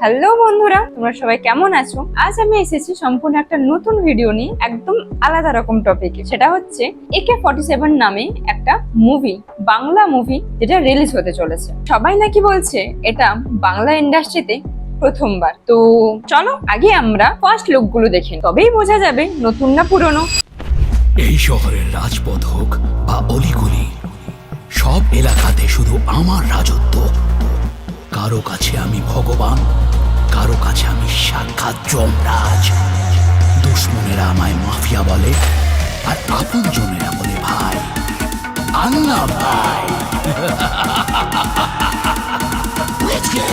Hello বন্ধুরা, তোমরা সবাই কেমন আছো? আজ আমি এসেছি সম্পূর্ণ একটা নতুন ভিডিও নিয়ে, একদম আলাদা রকম টপিকে। সেটা হচ্ছে AK-47 নামে একটা মুভি, বাংলা মুভি, যেটা রিলিজ হতে চলেছে। সবাই নাকি বলছে এটা বাংলা ইন্ডাস্ট্রিতে প্রথমবার। তো চলো আগে আমরা ফার্স্ট লুক গুলো দেখি, তবেই বোঝা যাবে নতুন না পুরনো। এই শহরের রাজপথ হোক বা অলিগলি, সব এলাকাতে শুধু আমার রাজত্ব। কারো কাছে আমি ভগবান, কারো কাছে আমি সাক্ষাৎ যমরাজ। দুশ্মনেরা আমায় মাফিয়া বলে, আর আপনজনেরা বলে ভাই, আন্না ভাই। Let's go!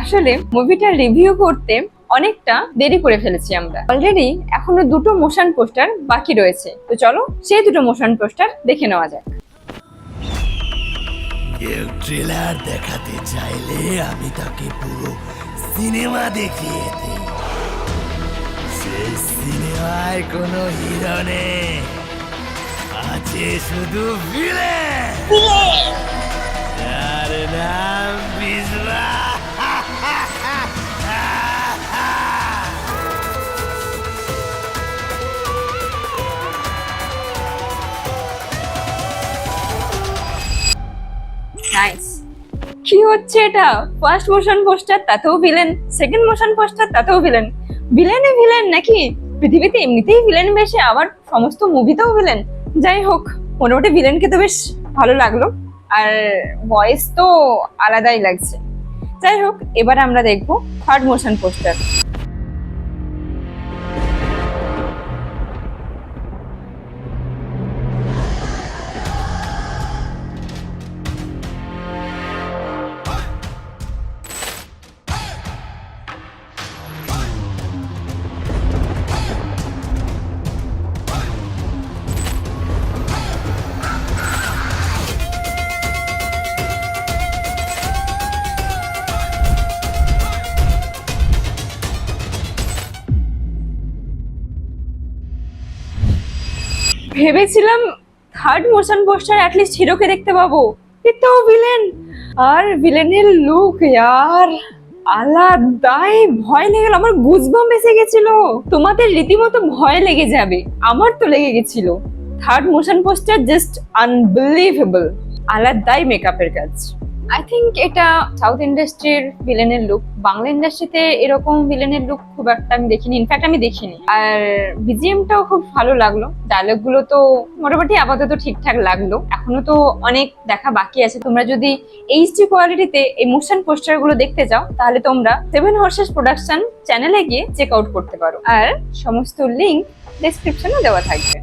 আসলে মুভিটা রিভিউ করতে অনেকটা দেরি করে ফেলেছি আমরা। অলরেডি এখনো দুটো মোশন পোস্টার বাকি রয়েছে। তো চলো সেই দুটো মোশন পোস্টার দেখে নেওয়া যাক। কেউ ট্রেলার দেখাতে চাইলে আমি তাকে পুরো সিনেমা দেখিয়ে দিই। সেই সিনেমায় কোনো হিরো নেই, আছে শুধু ভিলেন। তার নাম বিজবা। নাইস। কি হচ্ছে এটা? ফার্স্ট মোশন পোস্টার তাতেও ভিলেন, সেকেন্ড মোশন পোস্টার তাতেও ভিলেন। ভিলেনে ভিলেন নাকি? পৃথিবীতে এমনিতেই ভিলেন বেশি, আবার সমস্ত মুভিতেও ভিলেন। যাই হোক, মোটামুটি ভিলেনকে তো বেশ ভালো লাগলো, আর ভয়েস তো আলাদাই লাগছে। যাই হোক, এবার আমরা দেখবো থার্ড মোশন পোস্টার। ভেবেছিলাম থার্ড মোশন পোস্টার অ্যাটলিস্ট হিরোকে দেখতে পাবো, কিন্তু ভিলেন। আর ভিলেনের লুক ইয়ার আলাদাই, ভয় লেগে গেল। আমার গুজবাম্প এসে গেছিল। তোমাদের রীতিমতো ভয় লেগে যাবে, আমার তো লেগে গেছিল। Third motion poster just unbelievable, আলাদাই মেকআপের কাজ। আই থিঙ্ক এটা সাউথ ইন্ডাস্ট্রির ভিলেনের লুক। বাংলা ইন্ডাস্ট্রিতে এরকম ভিলেনের লুক খুব একটা আমি দেখিনি, ইনফ্যাক্ট আমি দেখিনি। আর বিজিএমটাও খুব ভালো লাগলো, ডায়লগ গুলো তো মোটামুটি আপাতত ঠিকঠাক লাগলো। এখনো তো অনেক দেখা বাকি আছে। তোমরা যদি এইচডি কোয়ালিটিতে এই মোশন পোস্টার গুলো দেখতে চাও, তাহলে তোমরা 7 হর্সেস প্রোডাকশন চ্যানেলে গিয়ে চেক আউট করতে পারো, আর সমস্ত লিঙ্ক ডেসক্রিপশনে দেওয়া থাকবে।